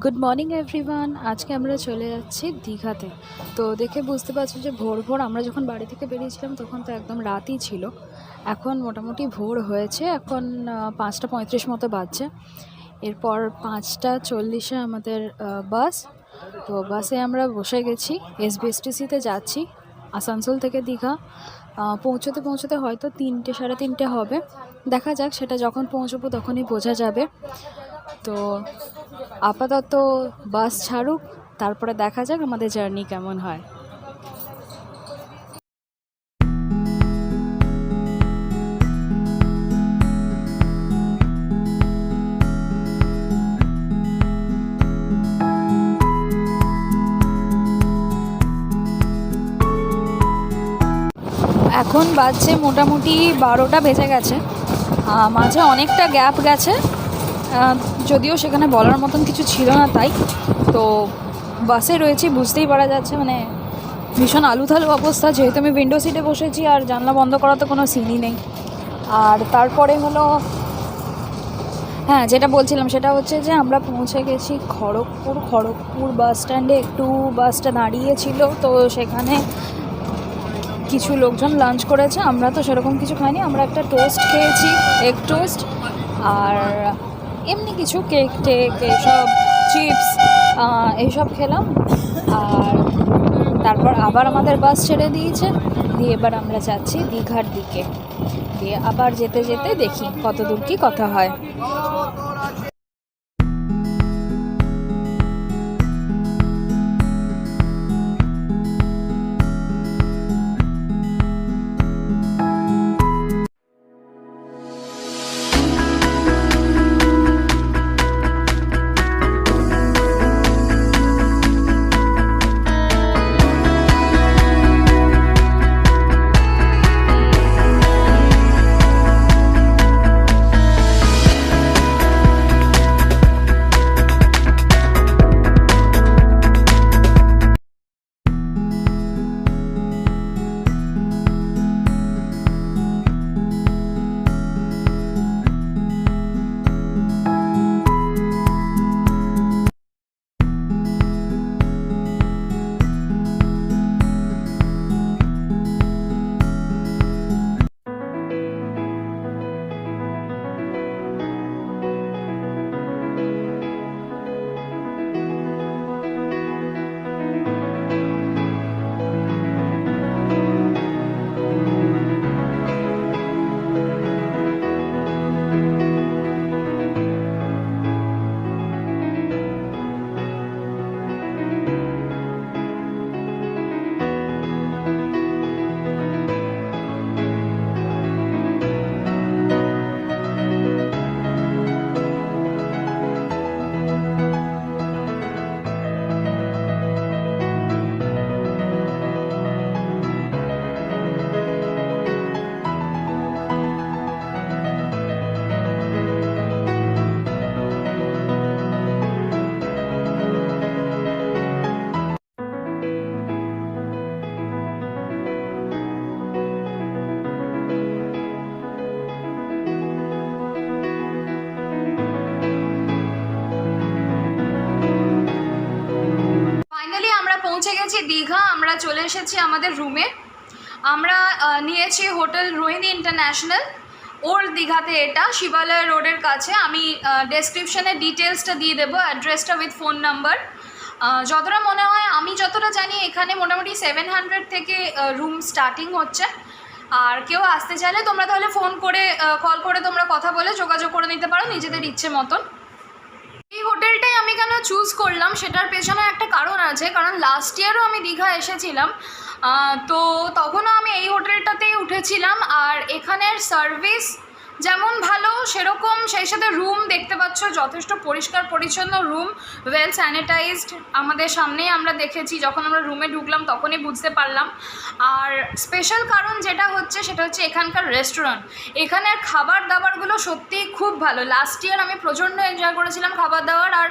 Good morning everyone. আজকে আমরা চলে যাচ্ছি দীঘাতে। তো দেখে বুঝতে পারছি যে ভোর ভোর আমরা যখন বাড়ি থেকে বেরিয়েছিলাম তখন তো একদম রাতই ছিল। এখন মোটামুটি ভোর হয়েছে, এখন 5:35 মতো বাজছে। এরপর 5:40 আমাদের বাস। তো বাসে আমরা বসে গেছি, এসবিএসটিসিতে যাচ্ছি আসানসোল থেকে দীঘা। পৌঁছতে পৌঁছতে হয়তো 3টে সাড়ে 3টে হবে, দেখা যাক, সেটা যখন পৌঁছবো তখনই বোঝা যাবে। তো আপাতত বাস ছাড়ুক, তারপরে দেখা যাক আমাদের জার্নি কেমন হয়। এখন বাজছে মোটামুটি 12টা বেজে গেছে। মাঝে অনেকটা গ্যাপ গেছে, যদিও সেখানে বলার মতন কিছু ছিল না, তাই তো বাসে রয়েছি, বুঝতেই পারা যাচ্ছে মানে ভীষণ আলুথালু অবস্থা, যেহেতু আমি উইন্ডো সিটে বসেছি আর জানলা বন্ধ করা তো কোনো সিনই নেই। আর তারপরে হলো, হ্যাঁ, যেটা বলছিলাম সেটা হচ্ছে যে আমরা পৌঁছে গেছি খড়গপুর বাস স্ট্যান্ডে। একটু বাসটা দাঁড়িয়েছিল, তো সেখানে কিছু লোকজন লাঞ্চ করেছে, আমরা তো সেরকম কিছু খাইনি। আমরা একটা টোস্ট খেয়েছি, এগ টোস্ট, আর এমনি কিছু কেক টেক এইসব, চিপস, এইসব খেলাম। আর তারপর আবার আমাদের বাস ছেড়ে দিয়েছে, দিয়ে এবার আমরা যাচ্ছি দীঘার দিকে। দিয়ে আবার যেতে যেতে দেখি কত দূর কি কথা হয়। পৌঁছে গেছি দীঘা, আমরা চলে এসেছি আমাদের রুমে। আমরা নিয়েছি হোটেল রোহিণী ইন্টারন্যাশনাল, ওল্ড দীঘাতে, এটা শিবালয় রোডের কাছে। আমি ডেসক্রিপশানে ডিটেলসটা দিয়ে দেবো, অ্যাড্রেসটা উইথ ফোন নাম্বার। যতটা মনে হয়, আমি যতটা জানি, এখানে মোটামুটি 700 থেকে রুম স্টার্টিং হচ্ছে। আর কেউ আসতে চাইলে তোমরা তাহলে ফোন করে, কল করে তোমরা কথা বলে যোগাযোগ করে নিতে পারো নিজেদের ইচ্ছে মতন। এই হোটেলটাই আমি কেন চুজ করলাম সেটার পেছনে একটা কারণ আছে, কারণ লাস্ট ইয়ারও আমি দীঘা এসেছিলাম, তো তখনও আমি এই হোটেলটাতেই উঠেছিলাম। আর এখানের সার্ভিস যেমন ভালো, সেরকম সেই সাথে রুম দেখতে পাচ্ছ যথেষ্ট পরিষ্কার পরিচ্ছন্ন রুম, ওয়েল স্যানিটাইজড। আমাদের সামনেই আমরা দেখেছি, যখন আমরা রুমে ঢুকলাম তখনই বুঝতে পারলাম। আর স্পেশাল কারণ যেটা হচ্ছে সেটা হচ্ছে এখানকার রেস্টুরেন্ট। এখানের খাবার দাবারগুলো সত্যিই খুব ভালো। লাস্ট ইয়ার আমি প্রচণ্ড এনজয় করেছিলাম খাবার দাবার। আর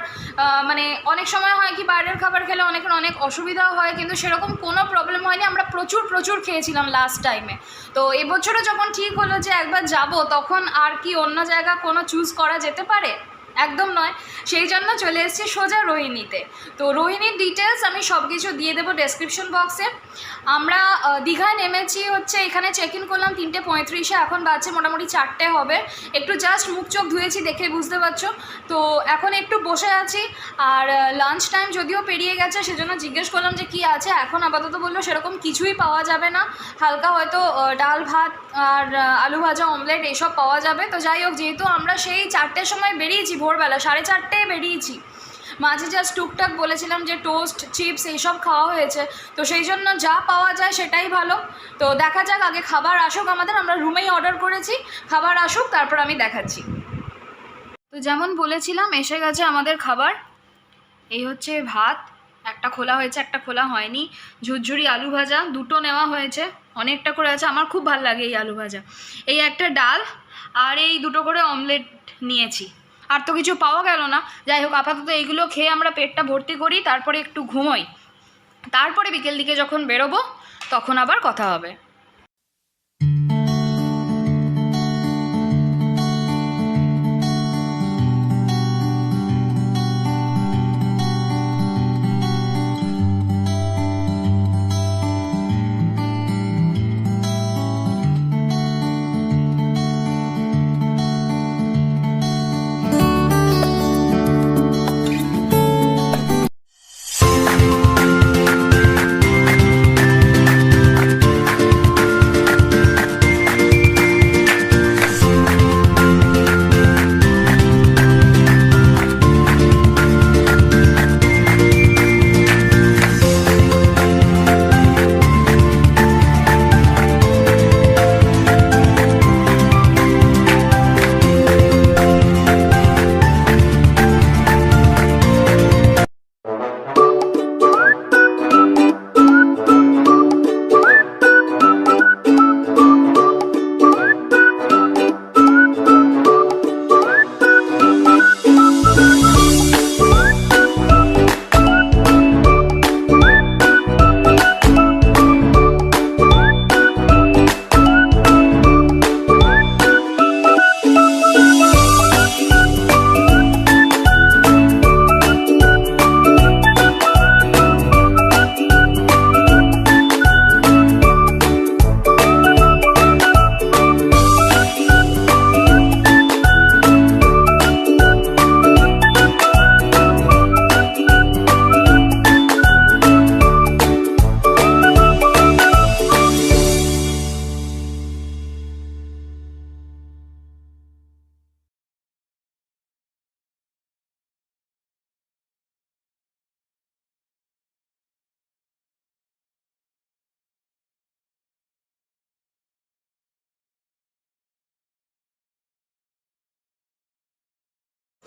মানে অনেক সময় হয় কি, বাইরের খাবার খেলে অনেকের অনেক অসুবিধাও হয়, কিন্তু সেরকম কোনো প্রবলেম হয়নি। আমরা প্রচুর খেয়েছিলাম লাস্ট টাইমে। তো এবছরও যখন ঠিক হলো যে একবার যাব, তখন আর কি অন্য জায়গা কোনো চুজ করা যেতে পারে? একদম নয়। সেই জন্য চলে এসেছি সোজা রোহিণীতে। তো রোহিণীর ডিটেলস আমি সব কিছু দিয়ে দেবো ডেসক্রিপশন বক্সে। আমরা দীঘায় নেমেছি হচ্ছে, এখানে চেক ইন করলাম 3:35, এখন বাজছে মোটামুটি 4টে হবে। একটু জাস্ট মুখ চোখ ধুয়েছি, দেখে বুঝতে পারছো। তো এখন একটু বসে আছি, আর লাঞ্চ টাইম যদিও পেরিয়ে গেছে, সেজন্য জিজ্ঞেস করলাম যে কী আছে। এখন আপাতত বললো সেরকম কিছুই পাওয়া যাবে না, হালকা হয়তো ডাল ভাত আর আলু ভাজা অমলেট এইসব পাওয়া যাবে। তো যাই হোক, যেহেতু আমরা সেই 4টের সময় বেরিয়েছি, ভোরবেলা 4:30 বেরিয়েছি, মাঝে জাস্ট টুকটাক বলেছিলাম যে টোস্ট চিপস এইসব খাওয়া হয়েছে, তো সেই জন্য যা পাওয়া যায় সেটাই ভালো। তো দেখা যাক, আগে খাবার আসুক আমাদের, আমরা রুমেই অর্ডার করেছি, খাবার আসুক তারপর আমি দেখাচ্ছি। তো যেমন বলেছিলাম এসে গেছে আমাদের খাবার। এই হচ্ছে ভাত, একটা খোলা হয়েছে একটা খোলা হয়নি, ঝুরঝুরি আলু ভাজা দুটো নেওয়া হয়েছে, অনেকটা করে আছে, আমার খুব ভালো লাগে এই আলু ভাজা। এই একটা ডাল আর এই দুটো করে অমলেট নিয়েছি, আর তো কিছু পাওয়া গেল না। যাই হোক, আপাতত এইগুলো খেয়ে আমরা পেটটা ভর্তি করি, তারপরে একটু ঘুমোই, তারপরে বিকেল দিকে যখন বেরোবো তখন আবার কথা হবে।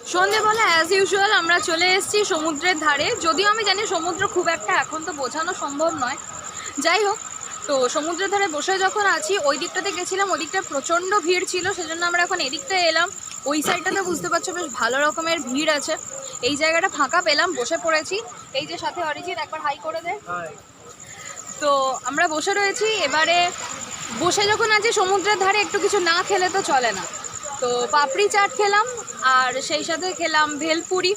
সন্ধেবেলা অ্যাজ ইউজুয়াল আমরা চলে এসেছি সমুদ্রের ধারে। যদিও আমি জানি সমুদ্র খুব একটা এখন তো বোঝানো সম্ভব নয়, যাই হোক। তো সমুদ্রের ধারে বসে যখন আছি, ওই দিকটাতে গেছিলাম, ওই দিকটা প্রচণ্ড ভিড় ছিল, সেজন্য আমরা এখন এদিকটায় এলাম। ওই সাইডটাতে বুঝতে পারছো বেশ ভালো রকমের ভিড় আছে। এই জায়গাটা ফাঁকা পেলাম, বসে পড়েছি। এই যে সাথে অরিজিৎ, একবার হাই করে দে। তো আমরা বসে রয়েছি। এবারে বসে যখন আছি সমুদ্রের ধারে, একটু কিছু না খেলে তো চলে না। তো পাপড়ি চাট খেলাম, আর সেই সাথে খেলাম ভেলপুরি।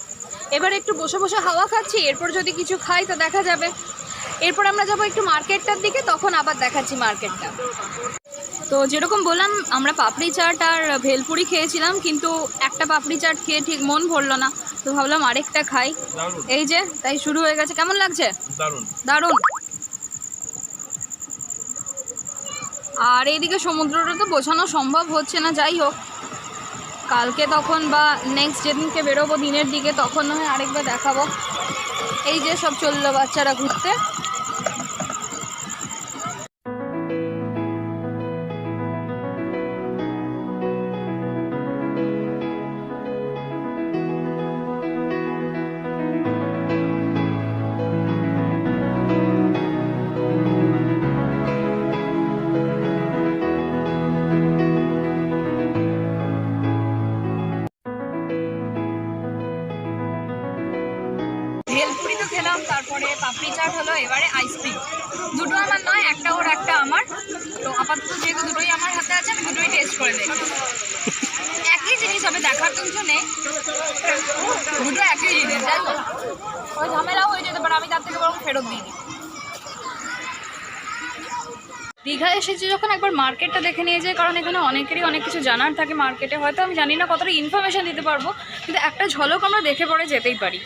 এবার একটু বসে বসে হাওয়া খাচ্ছি, এরপর যদি কিছু খাই তো দেখা যাবে। এরপর আমরা যাবো একটু মার্কেটটার দিকে, তখন আবার দেখাচ্ছি মার্কেটটা। তো যেরকম বললাম, আমরা পাপড়ি চাট আর ভেলপুরি খেয়েছিলাম, কিন্তু একটা পাপড়ি চাট খেয়ে ঠিক মন ভরলো না, তো ভাবলাম আরেকটা খাই। এই যে তাই শুরু হয়ে গেছে। কেমন লাগছে? দারুণ দারুণ। আর এইদিকে সমুদ্রটা তো বোঝানো সম্ভব হচ্ছে না। যাই হোক, কালকে তখন বা নেক্সট যেদিনকে বেরোবো দিনের দিকে, তখন নয় আরেকবার দেখাবো। এই যে সব চললো বাচ্চারা ঘুরতে। ভেলপুরি তো খেলাম, তারপরে পাপড়ি চাট হলো, এবারে আইসক্রিম। দুটো আমার নয়, একটা ওর একটা আমার। তো আপাতত যেহেতু দুটোই আমার হাতে আছে, আমি দুটোই টেস্ট টেস্ট করে দেখি। একই জিনিস হবে, দেখার তো কিছু নেই, দুটো একই জিনিস, তাই তো ওই ঝামেলাও হয়ে যেতে পারে, আমি তার থেকে বরং ফেরত দিই। দীঘায় এসেছি যখন একবার মার্কেটটা দেখে নিয়ে যাই, কারণ এখানে অনেকেরই অনেক কিছু জানার থাকে মার্কেটে। হয়তো আমি জানি না কতটা ইনফরমেশান দিতে পারবো, কিন্তু একটা ঝলক আমরা দেখে পরে যেতেই পারি।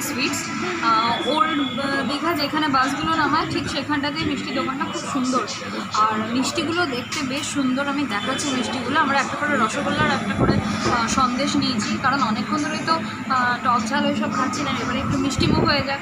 সুইটস, ওল্ড দীঘা যেখানে বাসগুলো না হয় ঠিক সেখানটাতেই মিষ্টি দোকানটা খুব সুন্দর, আর মিষ্টিগুলো দেখতে বেশ সুন্দর। আমি দেখাচ্ছি মিষ্টিগুলো। আমরা একটা করে রসগোল্লা আর একটা করে সন্দেশ নিয়েছি, কারণ অনেকক্ষণ ধরেই তো টক ঝাল ওইসব খাচ্ছি না, এবারে একটু মিষ্টিমুখ হয়ে যাক।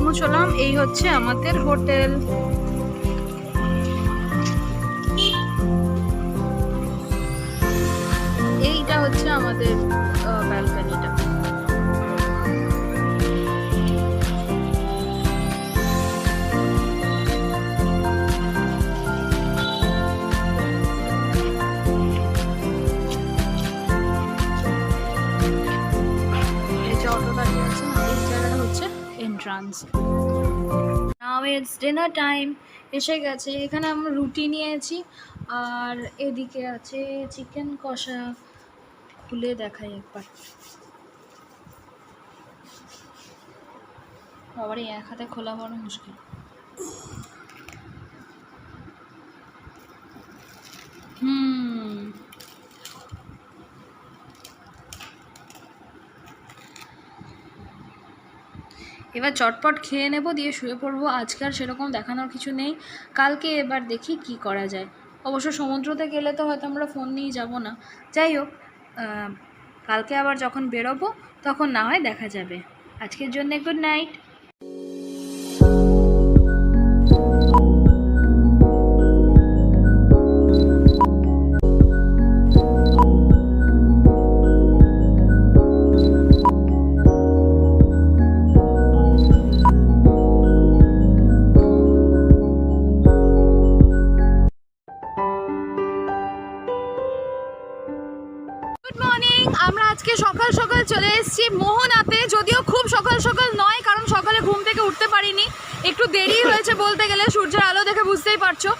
পৌঁছলাম, এই হচ্ছে আমাদের হোটেল। এইটা হচ্ছে আমাদের ব্যালকনিটা। এই যে অটো দাঁড়িয়ে আছে, এই জায়গাটা হচ্ছে entrance. Now it's dinner time, এসে গেছে। এখানে আমরা রুটি নিয়েছি, আর এদিকে আছে চিকেন কষা। খুলে দেখাই একবার। আবার এই এক হাতে খোলা বড় মুশকিল। এবার চটপট খেয়ে নেব, দিয়ে শুয়ে পড়বো। আজকে আর সেরকম দেখানোর কিছু নেই, কালকে এবার দেখি কি করা যায়। অবশ্য সমুদ্রতে গেলে তো হয়তো আমরা ফোন নিয়ে যাব না। যাই হোক, কালকে আবার যখন বেরোবো তখন না হয় দেখা যাবে। আজকের জন্য গুড নাইট। আমরা আজকে সকাল সকাল চলে এসেছি মোহনাতে, যদিও খুব সকাল সকাল নয়, কারণ সকালে ঘুম থেকে উঠতে পারিনি, একটু দেরি হয়েছে বলতে গেলে, সূর্যের আলো দেখে বুঝতেই পারছো।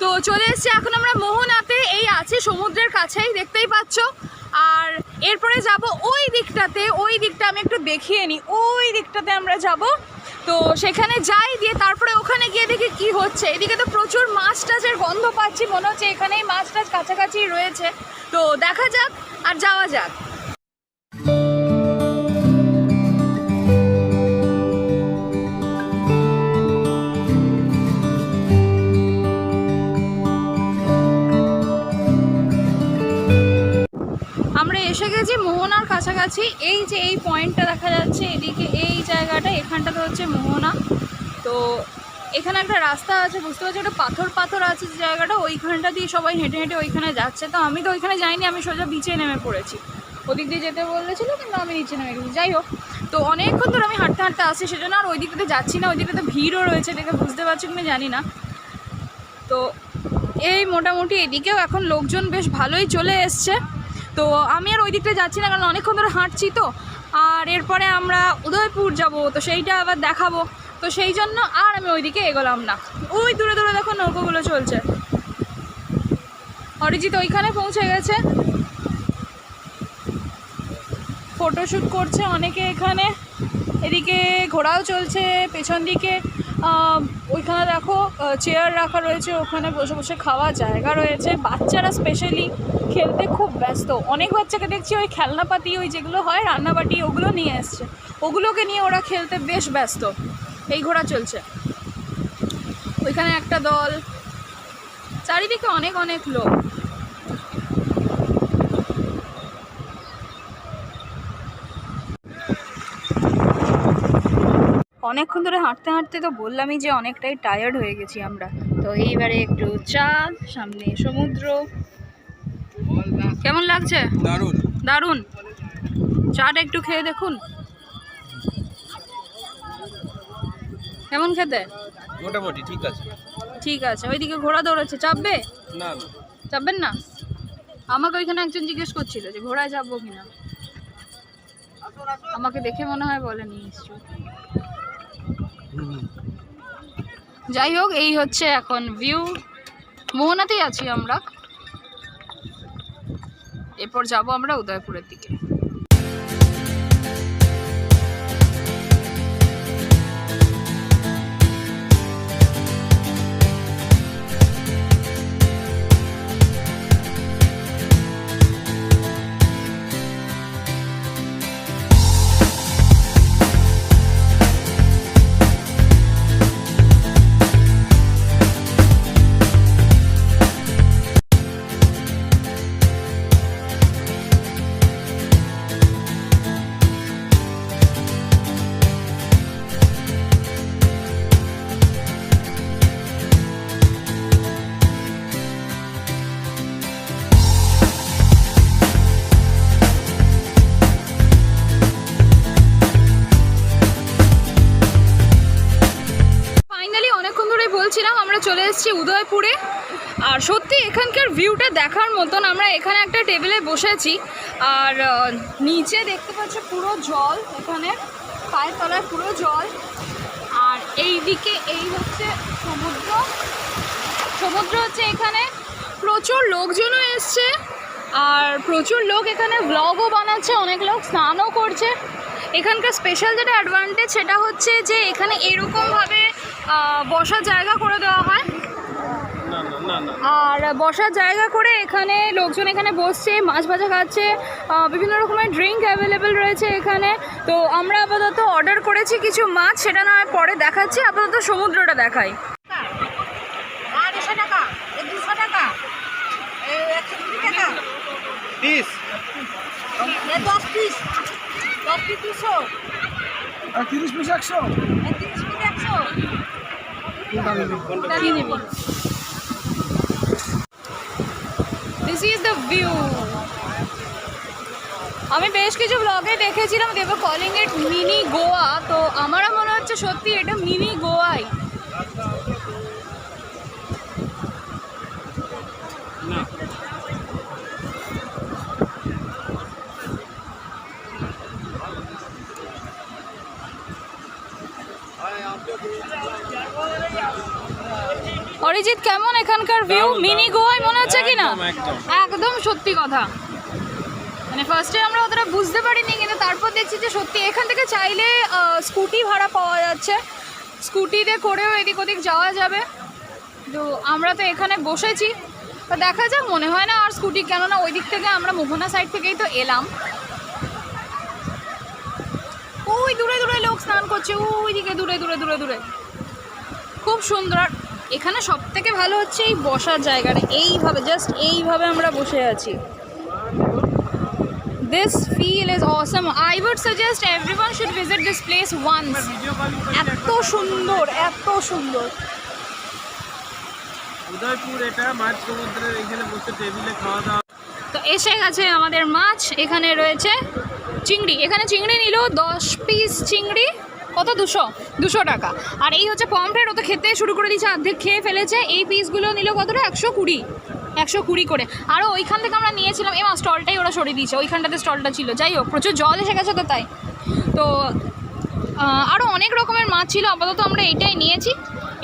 তো চলে এসেছি এখন আমরা মোহনাতে, এই আছে সমুদ্রের কাছেই, দেখতেই পাচ্ছ। আর এরপরে যাব ওই দিকটাতে, ওই দিকটা আমি একটু দেখিয়ে নিই, ওই দিকটাতে আমরা যাব। তো সেখানে যাই, দিয়ে তারপরে ওখানে গিয়ে দেখি কি হচ্ছে। এদিকে তো প্রচুর মাছ টাছের গন্ধ পাচ্ছি, মনে হচ্ছে এখানেই মাছ টাছ কাছাকাছি রয়েছে। তো দেখা যাক আর যাওয়া যাক। আমরা এসে গেছি মোহনার কাছাকাছি। এই যে এই পয়েন্টটা দেখা যাচ্ছে এদিকে, এই জায়গাটা, এখানটাতে হচ্ছে মোহনা। তো এখানে একটা রাস্তা আছে, বুঝতে পারছি একটা পাথর পাথর আছে যে জায়গাটা, ওইখানটা দিয়ে সবাই হেঁটে হেঁটে ওইখানে যাচ্ছে। তো আমি তো ওইখানে যাইনি, আমি সোজা বিচে নেমে পড়েছি। ওদিক দিয়ে যেতে বলেছিল, কিন্তু আমি নিচে নেমে গেছি। যাই হোক, তো অনেকক্ষণ ধরে আমি হাঁটতে হাঁটতে আসছি, সেজন্য আর ওই দিকটাতে যাচ্ছি না। ওই দিকটাতে ভিড়ও রয়েছে, দেখে বুঝতে পারছি কিনা জানি না। তো এই মোটামুটি এদিকেও এখন লোকজন বেশ ভালোই চলে এসছে। তো আমি আর ওই দিকটা যাচ্ছি না, কারণ অনেকক্ষণ ধরে হাঁটছি। তো আর এরপরে আমরা উদয়পুর যাব, তো সেইটা আবার দেখাবো। তো সেই জন্য আর আমি ওইদিকে এগোলাম না। ওই দূরে দূরে দেখো নৌকোগুলো চলছে। অরিজিৎ ওইখানে পৌঁছে গেছে, ফটোশ্যুট করছে অনেকে এখানে। এদিকে ঘোড়াও চলছে, পেছন দিকে ওইখানে দেখো চেয়ার রাখা রয়েছে, ওখানে বসে বসে খাওয়া জায়গা রয়েছে। বাচ্চারা স্পেশালি খেলতে খুব ব্যস্ত। অনেক বাচ্চাকে দেখছি ওই খেলনাপাতি, ওই যেগুলো হয় রান্নাবাটি, ওগুলো নিয়ে এসছে, ওগুলোকে নিয়ে ওরা খেলতে বেশ ব্যস্ত। এই ঘোড়া চলছে, ওইখানে একটা দল, চারিদিকে অনেক অনেক লোক। অনেকক্ষণ ধরে হাঁটতে হাঁটতে তো বললামই যে অনেকটাই টায়ার্ড হয়ে গেছি আমরা। তো এইবারে একটু চা, সামনে সমুদ্র। কেমন লাগছে? দারুণ দারুণ। চাটা একটু খেয়ে দেখুন কেমন খেতে। মোটামুটি ঠিক আছে। ঠিক আছে। ওইদিকে ঘোড়া দৌড়াচ্ছে, চাপবে? না না, চাপবেন না? আমাকে ওইখানে একজন জিজ্ঞেস করছিল যে ঘোড়ায় চাপবো কিনা। আমাকে দেখে মনে হয় বলেনি নিশ্চয়। যাই হোক, এই হচ্ছে এখন ভিউ। মোহনাতেই আছি আমরা, এরপর যাব আমরা উদয়পুরের দিকে। আমরা চলে এসেছি উদয়পুরে। আর সত্যি এখানকার ভিউটা দেখার মতন। আমরা এখানে একটা টেবিলে বসেছি, আর নিচে দেখতে পাচ্ছ পুরো জল, এখানে পায়ের তলায় পুরো জল। আর এই দিকে এই হচ্ছে সমুদ্র। সমুদ্র হচ্ছে এখানে। প্রচুর লোকজনও এসছে, আর প্রচুর লোক এখানে ব্লগও বানাচ্ছে, অনেক লোক স্নানও করছে। এখানকার স্পেশাল যেটা অ্যাডভান্টেজ সেটা হচ্ছে যে এখানে এরকমভাবে বসার জায়গা করে দেওয়া হয়। আর বসার জায়গা করে এখানে লোকজন এখানে বসছে, মাছ ভাজা খাচ্ছে, বিভিন্ন রকমের ড্রিঙ্ক অ্যাভেলেবেল রয়েছে এখানে। তো আমরা আপাতত অর্ডার করেছি কিছু মাছ, সেটা না হয় পরে দেখাচ্ছি, আপাতত সমুদ্রটা দেখাই। 200 টাকা, 200 টাকা, 120 টাকা পিস, 10 পিস, 10 পিস 200, আর 30 পিস 100। 30 পিস 100। কি নিবি? This is the view. আমি বেশ কিছু ব্লগে দেখেছিলাম they were calling it mini Goa. তো আমারও মনে হচ্ছে সত্যি এটা মিনি গোয়াই। অরিজিৎ কেমন এখানকার ভিউ? মিনি গোয়াই মনে হচ্ছে কি না? একদম সত্যি কথা। মানে ফার্স্টে আমরা অতটা বুঝতে পারিনি, কিন্তু তারপর দেখছি যে সত্যি এখান থেকে চাইলে স্কুটি ভাড়া পাওয়া যাচ্ছে, স্কুটিতে করেও এদিক ওদিক যাওয়া যাবে। তো আমরা তো এখানে বসেছি, তো দেখা যাক। মনে হয় না আর স্কুটি, কেননা ওই দিক থেকে আমরা মোহনা সাইড থেকেই তো এলাম। ওই দূরে দূরে লোক স্নান করছে, ওই দিকে দূরে দূরে দূরে দূরে। খুব সুন্দর। আর এখানে সব থেকে ভালো হচ্ছে এই বসার জায়গাটা, এইভাবে জাস্ট এইভাবে আমরা বসে আছি। This feel is awesome. I would suggest everyone should visit this place once. এত সুন্দর, এত সুন্দর। উদয়পুর এটা মাছ সমুদ্রের এখানে বসে টেবিলে খাওয়া দাওয়া। তো এসে গেছে আমাদের মাছ, এখানে রয়েছে চিংড়ি, এখানে চিংড়ি নিল 10 পিস চিংড়ি, কত 200 টাকা। আর এই হচ্ছে পমফ্রেট, ও তো খেতে শুরু করে দিয়েছে, অর্ধেক খেয়ে ফেলেছে। এই পিসগুলো নিল কতটা, 120 করে। আরও ওইখান থেকে আমরা নিয়েছিলাম, স্টলটাই ওরা সরিয়ে দিয়েছে, ওইখানটাতে স্টলটা ছিল। যাই হোক, প্রচুর জল এসে গেছে তো তাই। তো আরও অনেক রকমের মাছ ছিল, আপাতত আমরা এইটাই নিয়েছি।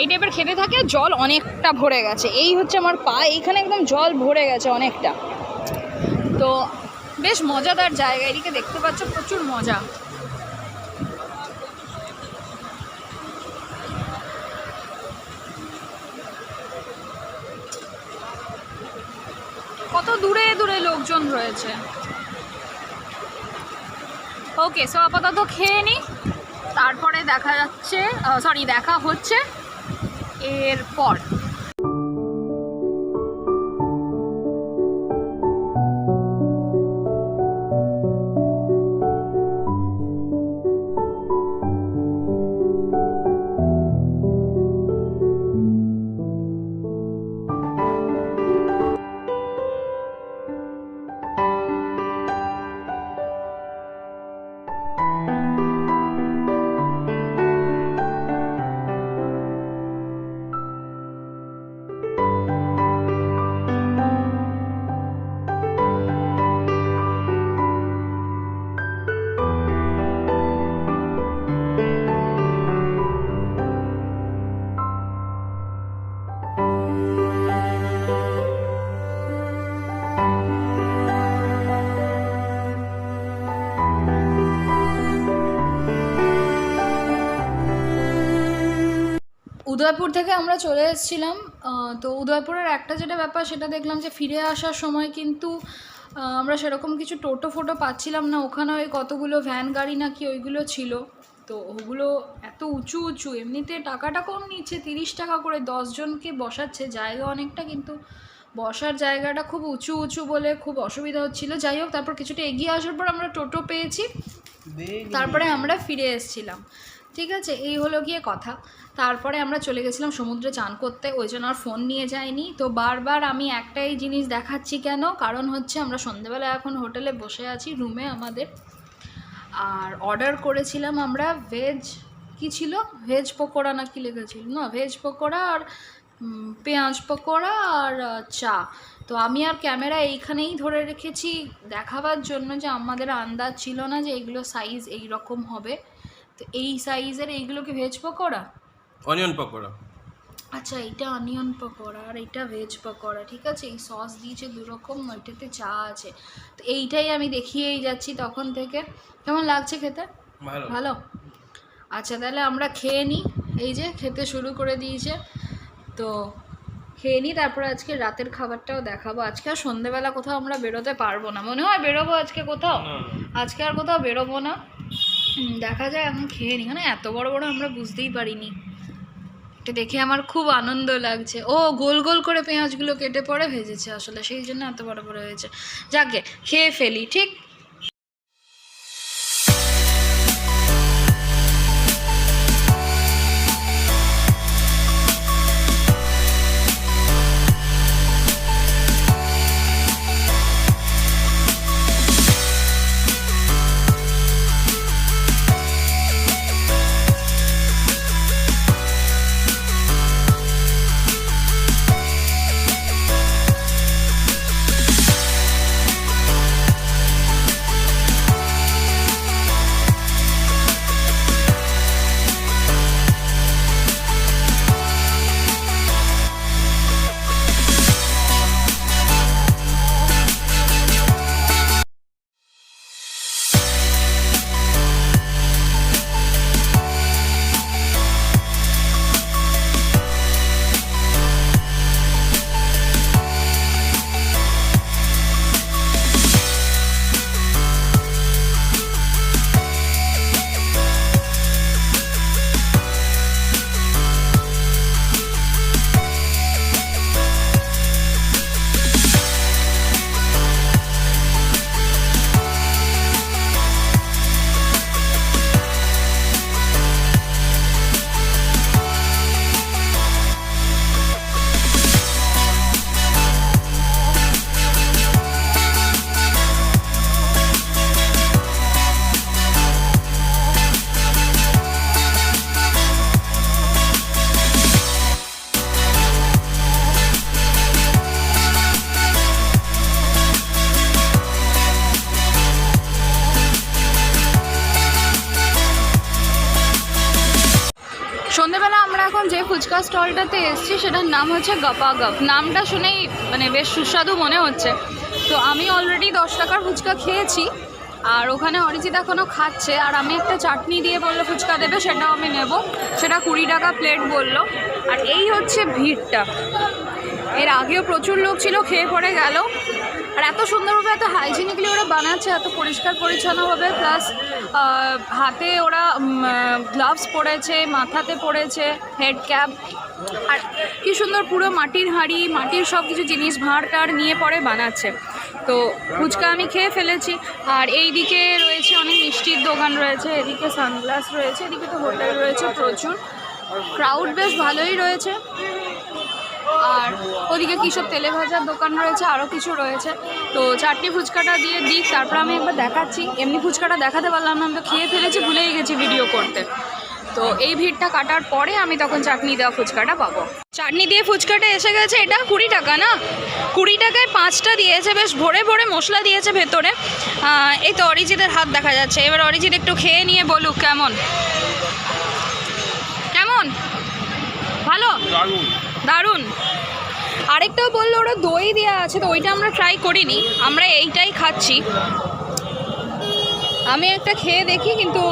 এই টাইপের খেতে থাকে, জল অনেকটা ভরে গেছে। এই হচ্ছে আমার পা, এইখানে একদম জল ভরে গেছে অনেকটা। তো বেশ মজাদার জায়গা, এদিকে দেখতে পাচ্ছ প্রচুর মজা। কত দূরে দূরে লোকজন রয়েছে। ওকে, সো আপাতত খেয়ে নিই, তারপরে দেখা হচ্ছে এরপর। উদয়পুর থেকে আমরা চলে এসেছিলাম। তো উদয়পুরের একটা যেটা ব্যাপার, সেটা দেখলাম যে ফিরে আসার সময় কিন্তু আমরা সেরকম কিছু টোটো ফোটো পাচ্ছিলাম না। ওখানে ওই কতগুলো ভ্যান গাড়ি নাকি ওইগুলো ছিল, তো ওগুলো এত উঁচু উঁচু, এমনিতে টাকাটা কম নিচ্ছে, 30 টাকা করে 10 জনকে বসাচ্ছে, জায়গা অনেকটা, কিন্তু বসার জায়গাটা খুব উঁচু উঁচু বলে খুব অসুবিধা হচ্ছিলো। যাই হোক, তারপর কিছুটা এগিয়ে আসার পর আমরা টোটো পেয়েছি, তারপরে আমরা ফিরে এসেছিলাম। ঠিক আছে, এই হলো গিয়ে কথা। তারপরে আমরা চলে গেছিলাম সমুদ্রে চান করতে, ওই জন্য আর ফোন নিয়ে যাইনি। তো বারবার আমি একটাই জিনিস দেখাচ্ছি কেন, কারণ হচ্ছে আমরা সন্ধ্যেবেলা এখন হোটেলে বসে আছি রুমে আমাদের, আর অর্ডার করেছিলাম আমরা ভেজ, কি ছিল, ভেজ পকোড়া না কি লেগেছিল না, ভেজ পকোড়া আর পেঁয়াজ পকোড়া আর চা। তো আমি আর ক্যামেরা এইখানেই ধরে রেখেছি দেখাবার জন্য, যে আমাদের আন্দাজ ছিল না যে এইগুলো সাইজ এই রকম হবে। তো এই সাইজের এইগুলো কি ভেজ পকোড়া, অনিয়ন পকোড়া, আচ্ছা এইটা অনিয়ন পকোড়া আর এইটা ভেজ পকোড়া। ঠিক আছে, এই সস দিয়েছে দুরকম, ওইটাতে চা আছে। তো এইটাই আমি দেখিয়েই যাচ্ছি তখন থেকে। কেমন লাগছে খেতে? ভালো। আচ্ছা, তাহলে আমরা খেয়ে নিই। এই যে খেতে শুরু করে দিয়েছে, তো খেয়ে নিই, তারপরে আজকে রাতের খাবারটাও দেখাবো। আজকে আর সন্ধ্যেবেলা কোথাও আমরা বেরোতে পারবো না, মনে হয় বেরোবো আজকে কোথাও, আজকে আর কোথাও বেরোবো না, দেখা যায়। এখন খেয়ে নিই, মানে এত বড় বড় আমরা বুঝতেই পারিনি, এটা দেখে আমার খুব আনন্দ লাগছে। ও গোল গোল করে পেঁয়াজগুলো কেটে পরে ভেজেছে আসলে, সেই জন্য এত বড় বড় হয়েছে। যাকে খেয়ে ফেলি, ঠিক। সন্ধেবেলা আমরা এখন যে ফুচকা স্টলটাতে এসেছি সেটার নাম হচ্ছে গপাগপ। নামটা শুনেই মানে বেশ সুস্বাদু মনে হচ্ছে। তো আমি অলরেডি 10 টাকার ফুচকা খেয়েছি, আর ওখানে অরিজিৎ এখনও খাচ্ছে। আর আমি একটা চাটনি দিয়ে বললো ফুচকা দেবে, সেটাও আমি নেব, সেটা 20 টাকা প্লেট বললো। আর এই হচ্ছে ভিড়টা। এর আগেও প্রচুর লোক ছিল, খেয়ে পড়ে গেল। আর এত সুন্দরভাবে, এত হাইজিনিকলি ওরা বানাচ্ছে, এত পরিষ্কার পরিচ্ছন্নভাবে, প্লাস হাতে ওরা গ্লাভস পরেছে, মাথাতে পরেছে হেড ক্যাপ। আর কি সুন্দর পুরো মাটির হাঁড়ি, মাটির সব কিছু জিনিস ভাঁড় টাড় নিয়ে পরে বানাচ্ছে। তো ফুচকা আমি খেয়ে ফেলেছি। আর এই দিকে রয়েছে অনেক মিষ্টির দোকান রয়েছে, এদিকে সানগ্লাস রয়েছে, এদিকে তো হোটেল রয়েছে প্রচুর। ক্রাউড বেশ ভালোই রয়েছে। আর ওদিকে কী সব তেলে ভাজার দোকান রয়েছে, আরও কিছু রয়েছে। তো চাটনি ফুচকাটা দিয়ে দিক, তারপর আমি একবার দেখাচ্ছি। এমনি ফুচকাটা দেখাতে পারলাম না, আমি তো খেয়ে ফেলেছি, ভুলেই গেছি ভিডিও করতে। তো এই ভিড়টা কাটার পরে আমি তখন চাটনি দেওয়া ফুচকাটা পাবো। চাটনি দিয়ে ফুচকাটা এসে গেছে। এটা 20 টাকা না, 20 টাকায় 5টা দিয়েছে, বেশ ভরে ভরে মশলা দিয়েছে ভেতরে। এই তো অরিজিতের হাত দেখা যাচ্ছে। এবার অরিজিৎ একটু খেয়ে নিয়ে বলুক কেমন কেমন। ভালো, দারুণ। আরেকটাও বললো ওরা দই দেওয়া আছে, তো ওইটা আমরা ট্রাই করিনি, আমরা এইটাই খাচ্ছি। আমি একটা খেয়ে দেখি, কিন্তু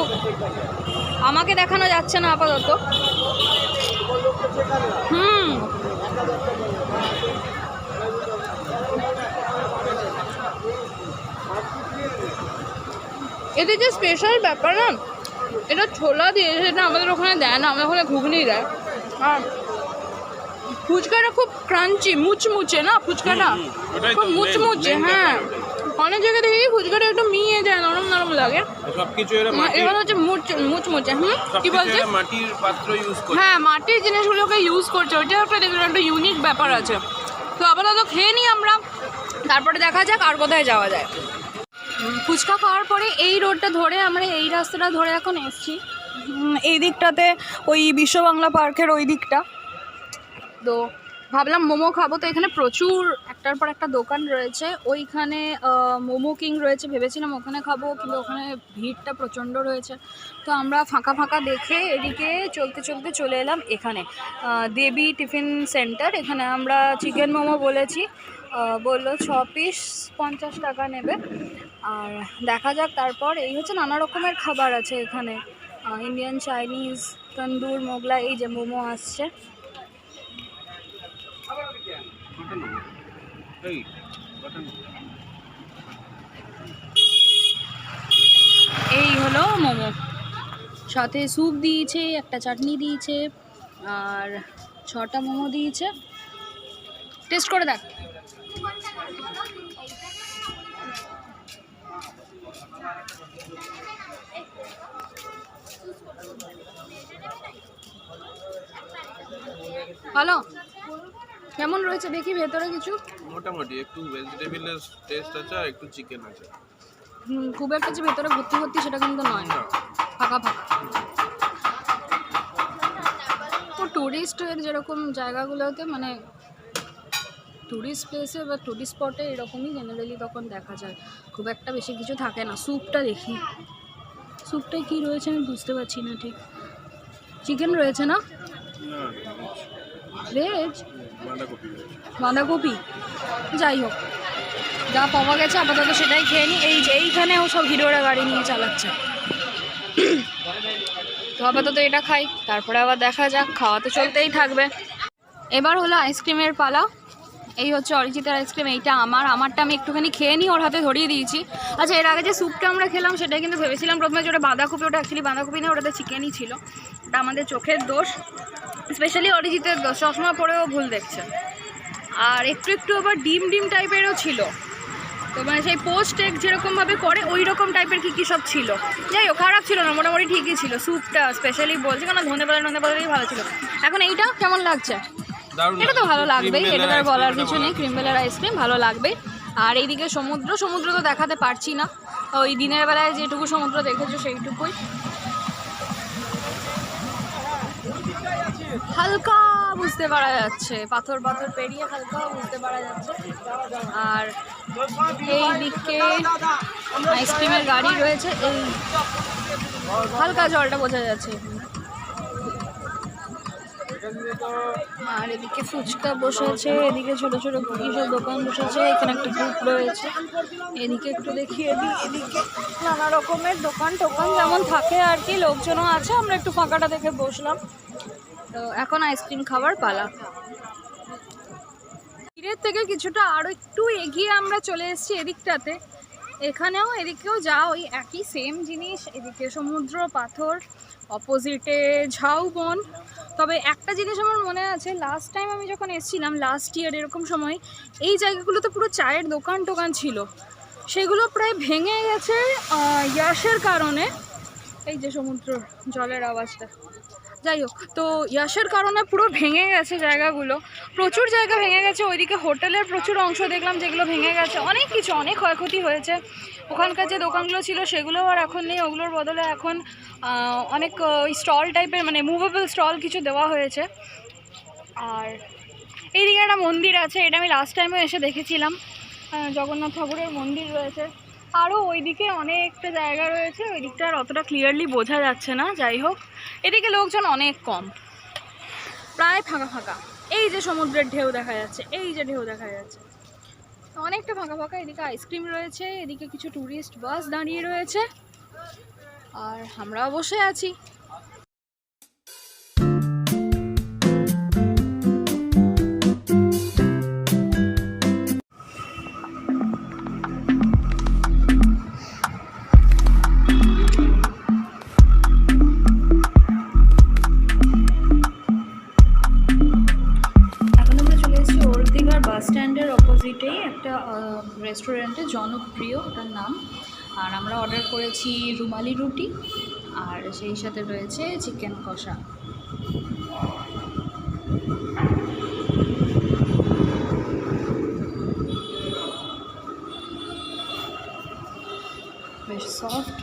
আমাকে দেখানো যাচ্ছে না আপাতত। এদের যে স্পেশাল ব্যাপার না, এটা ছোলা দিয়ে, সেটা আমাদের ওখানে দেয় না, আমাদের ওখানে ঘুগনি দেয়। আর ফুচকাটা খুব ক্রাঞ্চি, মুচমুচে না ফুচকাটা, খুব মুচমুচে। হ্যাঁ, অনেক জায়গায় দেখি ফুচকাটা একটু মিয়ে যায়, নরম নরম লাগে। সবকিছু এখানে হচ্ছে মুচমুচে। কি বলছে? মাটির পাত্র ইউজ করে। হ্যাঁ, মাটির জিনিসগুলোকে ইউজ করছে, ওইটা একটা দেখলাম একটা ইউনিক ব্যাপার আছে। তো আপাতত খেয়ে নিই আমরা, তারপরে দেখা যাক আর কোথায় যাওয়া যায়। ফুচকা খাওয়ার পরে এই রোডটা ধরে আমরা এই রাস্তাটা ধরে এখন এসছি। এই দিকটাতে ওই বিশ্ব বাংলা পার্কের ওই দিকটা। তো ভাবলাম মোমো খাবো, তো এখানে প্রচুর একটার পর একটা দোকান রয়েছে। ওইখানে মোমো কিং রয়েছে, ভেবেছিলাম ওখানে খাবো, কিন্তু ওখানে ভিড়টা প্রচণ্ড রয়েছে। তো আমরা ফাঁকা ফাঁকা দেখে এদিকে চলতে চলতে চলে এলাম এখানে দেবী টিফিন সেন্টার। এখানে আমরা চিকেন মোমো বলেছি, বললো 6 পিস 50 টাকা নেবে। আর দেখা যাক তারপর। এই হচ্ছে নানা রকমের খাবার আছে এখানে, ইন্ডিয়ান, চাইনিজ, তন্দুর, মোগলাই। এই যে মোমো আসছে। এই হলো মোমো, সাথে স্যুপ দিয়েছে, একটা চাটনি দিয়েছে, আর 6টা মোমো দিয়েছে। টেস্ট করে দেখ। ভালো কেমন রয়েছে দেখি ভেতরে কিছু। মোটামুটি একটু ভেজিটেবলের টেস্ট আছে আর একটু চিকেন আছে। খুব একটা যে ভেতরে ভর্তি ভর্তি সেটা কিন্তু নয়, ফাঁকা ফাঁকা। ও টুরিস্টের যেরকম জায়গাগুলোতে, মানে টুরিস্ট প্লেসে বা টুরিস্ট স্পটে এরকমই জেনারেলি তখন দেখা যায়, খুব একটা বেশি কিছু থাকে না। স্যুপটা দেখি, স্যুপটায় কী রয়েছে আমি বুঝতে পারছি না ঠিক। চিকেন রয়েছে না, ভেজ, বাঁধাকপি, যাই হোক যা পাওয়া গেছে আপাতত সেটাই খেয়ে নিই। এই যে এইখানেও সব হিরোরা গাড়ি নিয়ে চালাচ্ছে, তো আপাতত এটা খাই, তারপরে আবার দেখা যাক, খাওয়া তো চলতেই থাকবে। এবার হলো আইসক্রিমের পালা। এই হচ্ছে অরিজিতের আইসক্রিম, এইটা আমারটা আমি একটুখানি খেয়ে নিই, ওর হাতে ধরিয়ে দিয়েছি। আচ্ছা, এর আগে যে স্যুপটা আমরা খেলাম সেটা কিন্তু ভেবেছিলাম প্রথমে যে ওটা বাঁধাকপি, ওটা অ্যাকচুয়ালি বাঁধাকপি না, ওটাতে চিকেনই ছিল। ওটা আমাদের চোখের দোষ, স্পেশালি অরিজিতের দোষ, চশমা পরেও ভুল দেখছে। আর একটু আবার ডিম টাইপেরও ছিল, তো মানে সেই পোস্ট এগ যেরকমভাবে করে ওই রকম টাইপের কী সব ছিল। যাই হোক, খারাপ ছিল না, মোটামুটি ঠিকই ছিল। স্যুপটা স্পেশালি বলছে কেন, ধনেপাতাই ভালো ছিল। এখন এইটা কেমন লাগছে? এটা তো ভালো লাগবেই, এটা তো আর বলার কিছু নেই। ক্রিমবেলের আইসক্রিম ভালো লাগবে। আর এইদিকে সমুদ্র তো দেখাতে পারছি না, ওই দিনের বেলায় যেটুকু সমুদ্র দেখেছো সেইটুকুই। হালকা বুঝতে পারা যাচ্ছে, পাথর পেরিয়ে হালকা বুঝতে পারা যাচ্ছে। আর এই দিকে আইসক্রিমের গাড়ি রয়েছে, এই হালকা জলটা বোঝা যাচ্ছে। আর এদিকে ফুচকা বসেছে, এদিকে ছোট ছোট কিসব দোকান বসেছে, এখানে একটা গ্রুপ রয়েছে। এদিকে একটু দেখি, এদিকে নানা রকমের দোকান টোকান যেমন থাকে আর কি, লোকজনও আছে। আমরা একটু ফাঁকাটা দেখে বসলাম। তো এখন আইসক্রিম খাবার পালা। তীরের থেকে কিছুটা আরও একটু এগিয়ে আমরা চলে এসেছি এদিকটাতে। এখানেও এদিকেও যা ওই একই সেম জিনিস, এদিকে সমুদ্র পাথর, অপোজিটে ঝাউবন। তবে একটা জিনিস আমার মনে আছে, লাস্ট টাইম আমি যখন এসেছিলাম লাস্ট ইয়ার এরকম সময়, এই জায়গাগুলোতে পুরো চায়ের দোকান টোকান ছিল, সেগুলো প্রায় ভেঙে গেছে ইয়াসের কারণে। এই যে সমুদ্র জলের আওয়াজটা, যাই হোক, তো ইয়াসের কারণে পুরো ভেঙে গেছে জায়গাগুলো, প্রচুর জায়গা ভেঙে গেছে। ওইদিকে হোটেলের প্রচুর অংশ দেখলাম যেগুলো ভেঙে গেছে, অনেক কিছু, অনেক ক্ষয়ক্ষতি হয়েছে। ওখানকার যে দোকানগুলো ছিল সেগুলোও আর এখন নেই, ওগুলোর বদলে এখন অনেক ওই স্টল টাইপের, মানে মুভেবল স্টল কিছু দেওয়া হয়েছে। আর এইদিকে একটা মন্দির আছে, এটা আমি লাস্ট টাইমে এসে দেখেছিলাম, জগন্নাথ ঠাকুরের মন্দির রয়েছে। আরও ওইদিকে অনেকটা জায়গা রয়েছে, ওই দিকটা আর অতটা ক্লিয়ারলি বোঝা যাচ্ছে না। যাই হোক, এদিকে লোকজন অনেক কম, প্রায় ফাঁকা ফাঁকা। এই যে সমুদ্রের ঢেউ দেখা যাচ্ছে, এই যে ঢেউ দেখা যাচ্ছে, অনেকটা ফাঁকা ফাঁকা। এদিকে আইসক্রিম রয়েছে, এদিকে কিছু ট্যুরিস্ট বাস দাঁড়িয়ে রয়েছে, আর আমরাও বসে আছি। বাস স্ট্যান্ডের অপোজিটেই একটা রেস্টুরেন্টে, জনপ্রিয় ওটার নাম। আর আমরা অর্ডার করেছি রুমালি রুটি, আর সেই সাথে রয়েছে চিকেন কষা। বেশ সফট,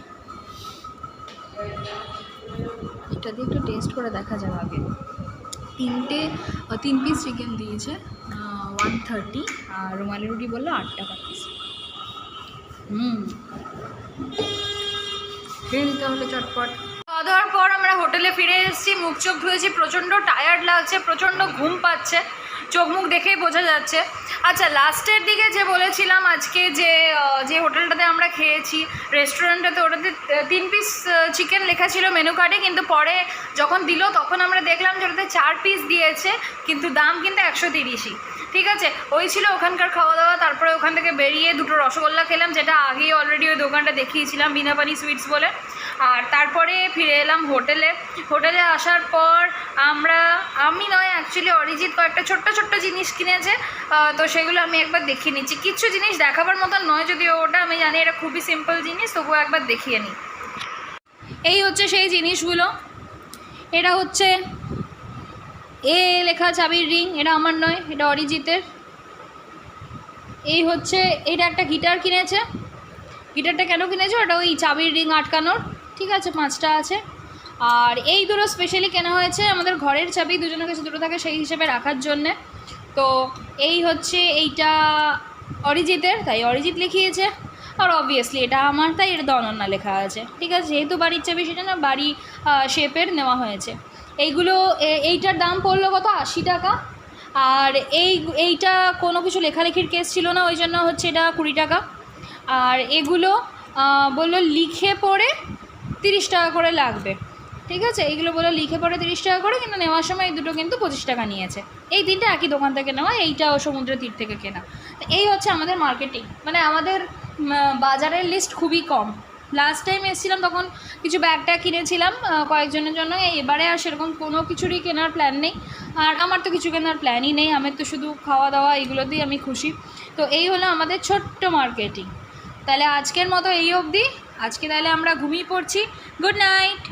এটা দিয়ে একটু টেস্ট করে দেখা যাক আগে। 3 পিস চিকেন দিয়েছে, 130, আর রুমালি রুটি বললো 8 টাকা পিস। খেয়ে নিতে হলে চটপট। খাওয়া দাওয়ার পর আমরা হোটেলে ফিরে এসেছি, মুখ চোখ ধুয়েছি, প্রচণ্ড টায়ার্ড লাগছে, প্রচণ্ড ঘুম পাচ্ছে, চোখ মুখ দেখেই বোঝা যাচ্ছে। আচ্ছা, লাস্টের দিকে যে বলেছিলাম আজকে যে হোটেলটাতে আমরা খেয়েছি, রেস্টুরেন্টটাতে, ওটাতে 3 পিস চিকেন লেখা ছিল মেনু কার্ডে, কিন্তু পরে যখন দিল তখন আমরা দেখলাম যে ওটাতে 4 পিস দিয়েছে, কিন্তু দাম কিন্তু 130ই। ঠিক আছে, ওই ছিল ওখানকার খাওয়া দাওয়া। তারপরে ওখান থেকে বেরিয়ে 2টো রসগোল্লা খেলাম, যেটা আগেই অলরেডি ওই দোকানটা দেখিয়েছিলাম, বিনাপানি সুইটস বলে। আর তারপরে ফিরে এলাম হোটেলে আসার পর আমি নয় অ্যাকচুয়ালি অরিজিৎ কয়েকটা ছোট্ট ছোট্ট জিনিস কিনেছে, তো সেগুলো আমি একবার দেখিয়ে নিচ্ছি। কিছু জিনিস দেখাবার মতন নয়, যদিও ওটা আমি জানি এটা খুবই সিম্পল জিনিস, তবুও একবার দেখিয়ে নিই। এই হচ্ছে সেই জিনিসগুলো। এটা হচ্ছে লেখা চাবির রিং, এটা আমার নয়, এটা অরিজিতের। এই হচ্ছে, এটা একটা গিটার কিনেছে। গিটারটা কেন কিনেছে? ওটা ওই চাবির রিং আটকানোর। ঠিক আছে, 5টা আছে। আর এই দুটো স্পেশালি কেনা হয়েছে, আমাদের ঘরের চাবি দুজনের কাছে দুটো থাকে, সেই হিসেবে রাখার জন্যে। তো এই হচ্ছে, এইটা অরিজিতের, তাই অরিজিৎ লিখিয়েছে। আর অবভিয়াসলি এটা আমার, তাই এটা অনন্যা লেখা আছে। ঠিক আছে, যেহেতু বাড়ির চাবি, সেটা না বাড়ি শেপের নেওয়া হয়েছে। এইটার দাম পড়লো কত? 80 টাকা। আর এইটা কোনো কিছু লেখালেখির কেস ছিল না, ওই জন্য হচ্ছে এটা 20 টাকা। আর এগুলো বললো লিখে পড়ে 30 টাকা করে লাগবে। ঠিক আছে, এইগুলো বললো লিখে পড়ে 30 টাকা করে, কিন্তু নেওয়ার সময় এই দুটো কিন্তু 25 টাকা নিয়েছে। এই 3টা একই দোকান থেকে নেওয়া, এইটাও সমুদ্রের তীর থেকে কেনা। তো এই হচ্ছে আমাদের মার্কেটিং, মানে আমাদের বাজারের লিস্ট খুবই কম। লাস্ট টাইম এসেছিলাম তখন কিছু ব্যাগ ট্যাগ কিনেছিলাম কয়েকজনের জন্য, এবারে আর সেরকম কোনো কিছুরই কেনার প্ল্যান নেই। আর আমার তো কিছু কেনার প্ল্যানই নেই, আমার তো শুধু খাওয়া দাওয়া এগুলোতেই আমি খুশি। তো এই হলো আমাদের ছোট্ট মার্কেটিং। তাহলে আজকের মতো এই অবধি। আজকে তাহলে আমরা ঘুমিয়ে পড়ছি। Good night.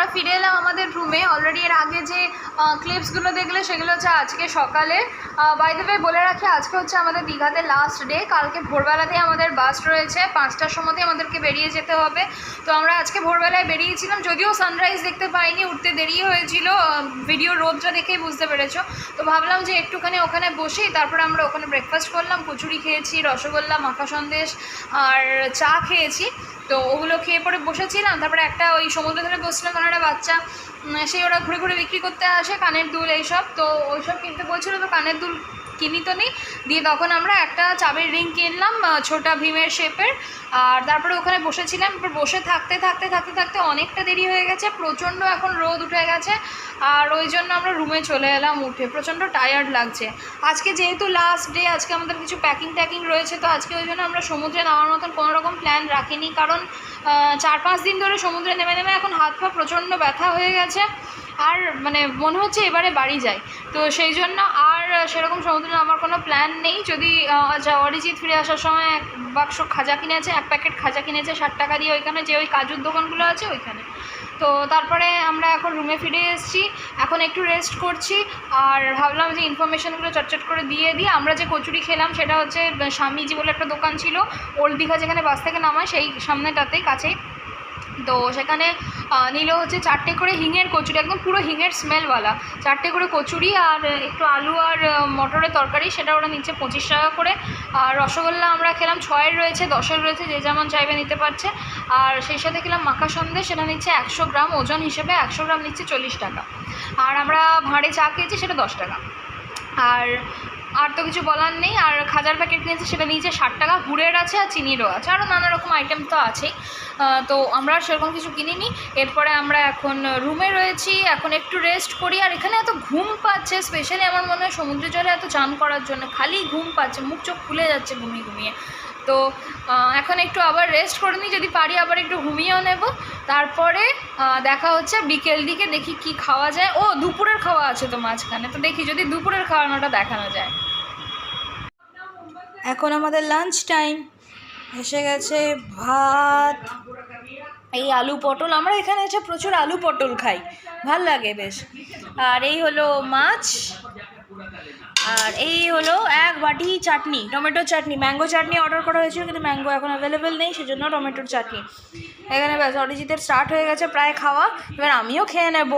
আমরা ফিরে এলাম আমাদের রুমে। অলরেডি এর আগে যে ক্লিপসগুলো দেখলে সেগুলো হচ্ছে আজকে সকালে। বাই দ্য ওয়ে বলে রাখি, আজকে হচ্ছে আমাদের দীঘাতে লাস্ট ডে। কালকে ভোরবেলাতেই আমাদের বাস রয়েছে, 5টার সময়তেই আমাদেরকে বেরিয়ে যেতে হবে। তো আমরা আজকে ভোরবেলায় বেরিয়েছিলাম, যদিও সানরাইজ দেখতে পাইনি, উঠতে দেরি হয়েছিল, ভিডিও রোদটা দেখেই বুঝতে পেরেছো। তো ভাবলাম যে একটুখানি ওখানে বসেই তারপরে আমরা ওখানে ব্রেকফাস্ট করলাম, কচুরি খেয়েছি, রসগোল্লা, মাখা সন্দেশ আর চা খেয়েছি। তো ওগুলো খেয়ে পরে বসেছিলাম। তারপরে একটা ওই সমুদ্র ধারে বসছিলাম, কারণ একটা বাচ্চা সেই ওরা ঘুরে ঘুরে বিক্রি করতে আসে কানের দুল এইসব, তো ওইসব কিনতে বলছিলো, তো কানের দুল কিনি তো নি দিয়ে তখন আমরা একটা চাবির রিং কিনলাম ছোটা ভীমের শেপের। আর তারপরে ওখানে বসেছিলাম। এরপর বসে থাকতে থাকতে থাকতে থাকতে অনেকটা দেরি হয়ে গেছে, প্রচণ্ড এখন রোদ উঠে গেছে। আর ওই জন্য আমরা রুমে চলে এলাম উঠে, প্রচণ্ড টায়ার্ড লাগছে। আজকে যেহেতু লাস্ট ডে, আজকে আমাদের কিছু প্যাকিং রয়েছে, তো আজকে ওই জন্য আমরা সমুদ্রে নামার মতন কোনো রকম প্ল্যান রাখিনি, কারণ 4-5 দিন ধরে সমুদ্রে নেমে নেমে এখন হাত পা প্রচণ্ড ব্যথা হয়ে গেছে। আর মানে মনে হচ্ছে এবারে বাড়ি যাই, তো সেই জন্য আর সেরকম সমুদ্রে নামার কোনো প্ল্যান নেই। যদি অরিজিৎ ফিরে আসার সময় এক বাক্স খাজা কিনেছে, 1 প্যাকেট খাজা কিনেছে 60 টাকা দিয়ে, ওইখানে যে ওই কাজুর দোকানগুলো আছে ওইখানে। তো তারপরে আমরা এখন রুমে ফিরে এসেছি, এখন একটু রেস্ট করছি। আর ভাবলাম যে ইনফরমেশানগুলো চটচট করে দিয়ে দিই। আমরা যে কচুরি খেলাম সেটা হচ্ছে স্বামীজি বলে একটা দোকান ছিল ওল্ড দীঘা, যেখানে বাস থেকে নামায় সেই সামনেটাতেই কাছেই। তো সেখানে নিল হচ্ছে 4টে করে হিঙের কচুরি, একদম পুরো হিঙের স্মেলওয়ালা 4টে করে কচুরি, আর একটু আলু আর মটরের তরকারি, সেটা ওরা নিচ্ছে 25 টাকা করে। আর রসগোল্লা আমরা খেলাম, 6-এর রয়েছে, 10-এর রয়েছে, যে যেমন চাইবে নিতে পারছে। আর সেই সাথে খেলাম মাখা সন্দেশ, সেটা নিচ্ছে 100 গ্রাম ওজন হিসেবে, 100 গ্রাম নিচ্ছে 40 টাকা। আর আমরা ভাঁড়ে চা খেয়েছি, সেটা 10 টাকা। আর তো কিছু বলার নেই। আর খাজার প্যাকেট নিয়েছে, সেটা নিয়েছে 60 টাকা, গুড়ের আছে আর চিনিরও আছে, আরও নানা রকম আইটেম তো আছেই। তো আমরা আর সেরকম কিছু কিনিনি। এরপরে আমরা এখন রুমে রয়েছি, এখন একটু রেস্ট করি। আর এখানে এত ঘুম পাচ্ছে, স্পেশালি আমার মনে হয় সমুদ্র জলে এত চান করার জন্য খালি ঘুম পাচ্ছে, মুখ চোখ খুলে যাচ্ছে ঘুমিয়ে ঘুমিয়ে। তো এখন একটু আবার রেস্ট করে নিই, যদি পারি আবার একটু ঘুমিয়েও নেব। তারপরে দেখা হচ্ছে বিকেল দিকে, দেখি কি খাওয়া যায়। ও দুপুরের খাওয়া আছে তো মাঝখানে, তো দেখি যদি দুপুরের খাওয়ানোটা দেখানো যায়। এখন আমাদের লাঞ্চ টাইম এসে গেছে। ভাত, এই আলু পটল, আমরা এখানে এসে প্রচুর আলু পটল খাই, ভাল লাগে বেশ। আর এই হলো মাছ, আর এই হলো 1 বাটি চাটনি, টমেটো চাটনি। ম্যাঙ্গো চাটনি অর্ডার করা হয়েছিল, কিন্তু ম্যাঙ্গো এখন অ্যাভেলেবেল নেই, সেজন্য টমেটোর চাটনি। এখানে ব্যাস অরিজিতের স্টার্ট হয়ে গেছে প্রায় খাওয়া, এবার আমিও খেয়ে নেব।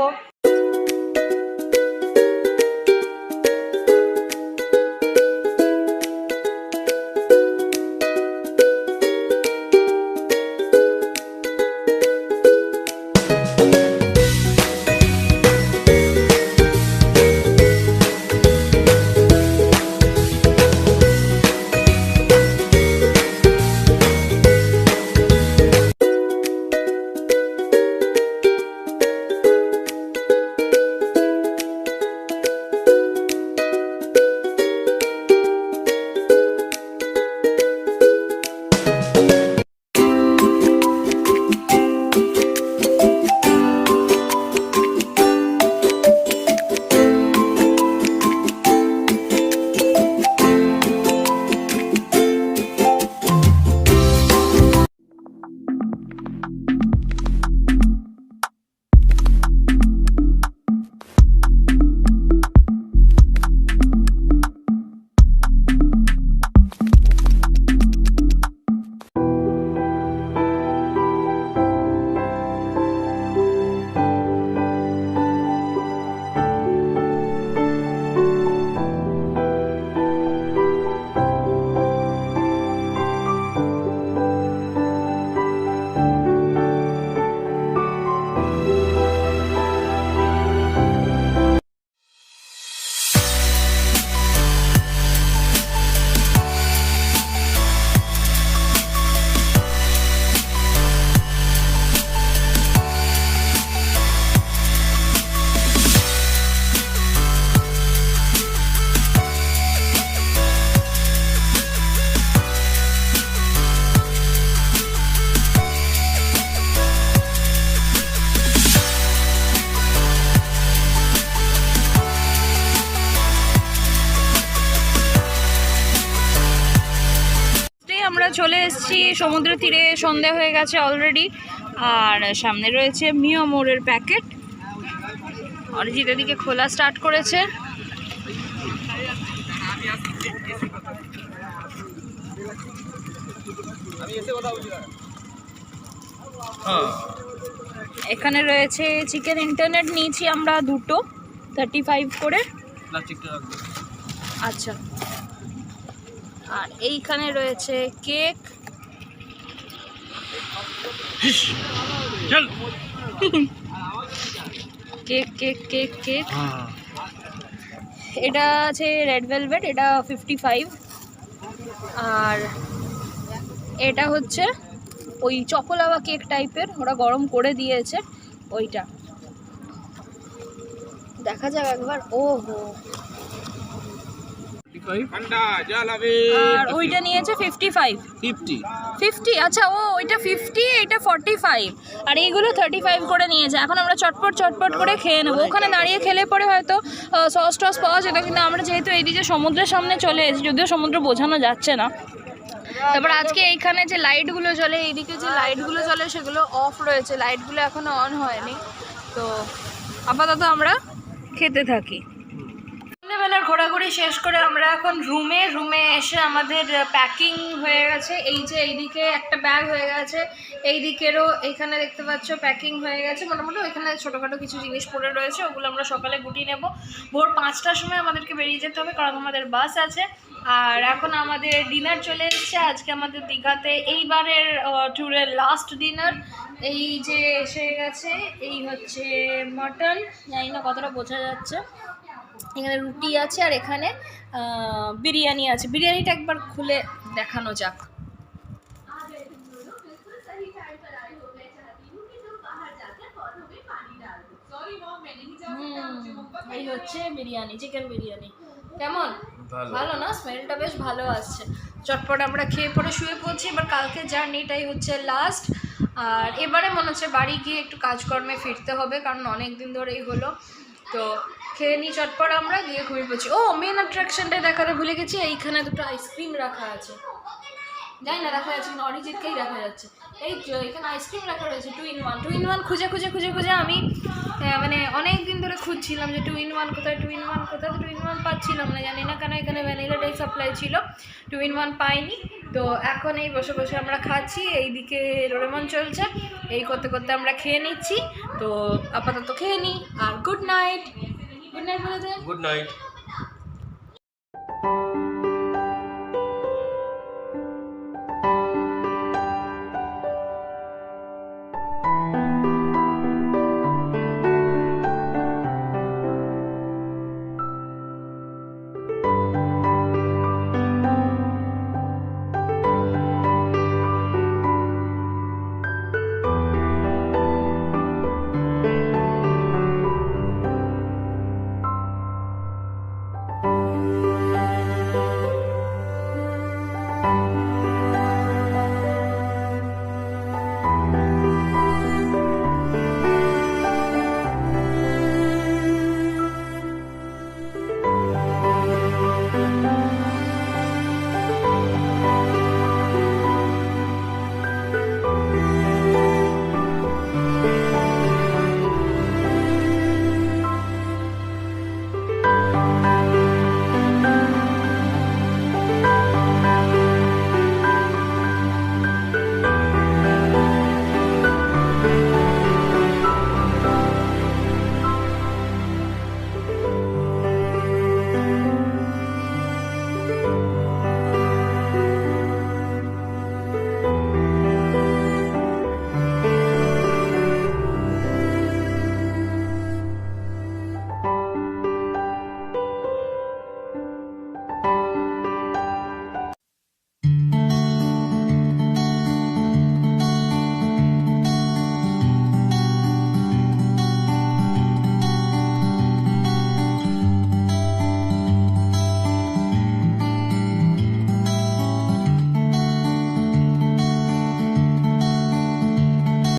চলে এসেছি সমুদ্র তীরে, সন্ধে হয়ে গেছে অলরেডি। আর সামনে রয়েছে মিও মোড়ের প্যাকেট। অরিজিৎ এদিকে খোলা স্টার্ট করেছে। এখানে রয়েছে চিকেন ইন্টারনেট, নিয়েছি আমরা দুটো 35 করে। আচ্ছা, আর এইখানে রয়েছে cake. Cake cake cake cake এটা আছে রেড ভেলভেট, এটা 55। আর এটা হচ্ছে ওই চকোলাওয়া কেক টাইপের, ওরা গরম করে দিয়েছে ওইটা, দেখা যাক একবার। ও হো, আর ওইটা নিয়েছে 50। আচ্ছা, ও ওইটা 50, এটা 45, আর এইগুলো 35 করে নিয়েছে। এখন আমরা চটপট করে খেয়ে নেবো। ওখানে দাঁড়িয়ে খেলে পরে হয়তো সস টস পাওয়া যেত, কিন্তু আমরা যেহেতু এইদিকে সমুদ্রের সামনে চলে এসেছি, যদিও সমুদ্র বোঝানো যাচ্ছে না। তারপর আজকে এইখানে যে লাইটগুলো জ্বলে, এইদিকে যে লাইটগুলো জ্বলে সেগুলো অফ রয়েছে, লাইটগুলো এখনো অন হয়নি। তো আপাতত আমরা খেতে থাকি। সন্ধ্যেবেলার ঘোরাঘুরি শেষ করে আমরা এখন রুমে এসে আমাদের প্যাকিং হয়ে গেছে। এই যে এইদিকে একটা ব্যাগ হয়ে গেছে, এই দিকেরও এইখানে দেখতে পাচ্ছ প্যাকিং হয়ে গেছে মোটামুটি। ওইখানে ছোটোখাটো কিছু জিনিস পড়ে রয়েছে, ওগুলো আমরা সকালে গুটিয়ে নেব। ভোর 5টার সময় আমাদেরকে বেরিয়ে যেতে হবে, কারণ আমাদের বাস আছে। আর এখন আমাদের ডিনার চলে এসেছে আজকে আমাদের দীঘাতে, এইবারের ট্যুরের লাস্ট ডিনার। এই যে এসে গেছে, এই হচ্ছে মাটন, জানি না কতটা বোঝা যাচ্ছে। এখানে রুটি আছে আর এখানে বিরিয়ানি আছে। বিরিয়ানিটা একবার খুলে দেখানো যাক। এই হচ্ছে বিরিয়ানি, চিকেন বিরিয়ানি। কেমন? ভালো না? স্মেলটা বেশ ভালো আসছে। চটপট আমরা খেয়ে পরে শুয়ে পড়ছি। এবার কালকে জার্নিটাই হচ্ছে লাস্ট। আর এবারে মনে হচ্ছে বাড়ি গিয়ে একটু কাজকর্মে ফিরতে হবে, কারণ অনেক দিন ধরেই হলো। তো খেয়ে নিই চটপট, আমরা গিয়ে ঘুমিয়ে পড়ছি। ও, মেন অ্যাট্রাকশনটাই দেখাতে ভুলে গেছি, এইখানে দুটো আইসক্রিম রাখা আছে। জানি না দেখা যাচ্ছে, কিন্তু অরিজিৎকেই দেখা যাচ্ছে। এই এখানে আইসক্রিম রাখা রয়েছে 2 in 1 খুঁজে আমি মানে অনেক দিন ধরে খুঁজছিলাম যে 2 in 1 কোথায়, 2 in 1 কোথায়। তো 2 in 1 পাচ্ছিলাম না, জানি না কেন। এখানে ভ্যানিলাটাই সাপ্লাই ছিল, 2 in 1 পাইনি। তো এখন এই বসে আমরা খাচ্ছি, এইদিকে ডোরেমন চলছে, এই করতে আমরা খেয়ে নিচ্ছি। তো আপাতত খেয়ে নিই, আর গুড নাইট বলে দেয়। Good night.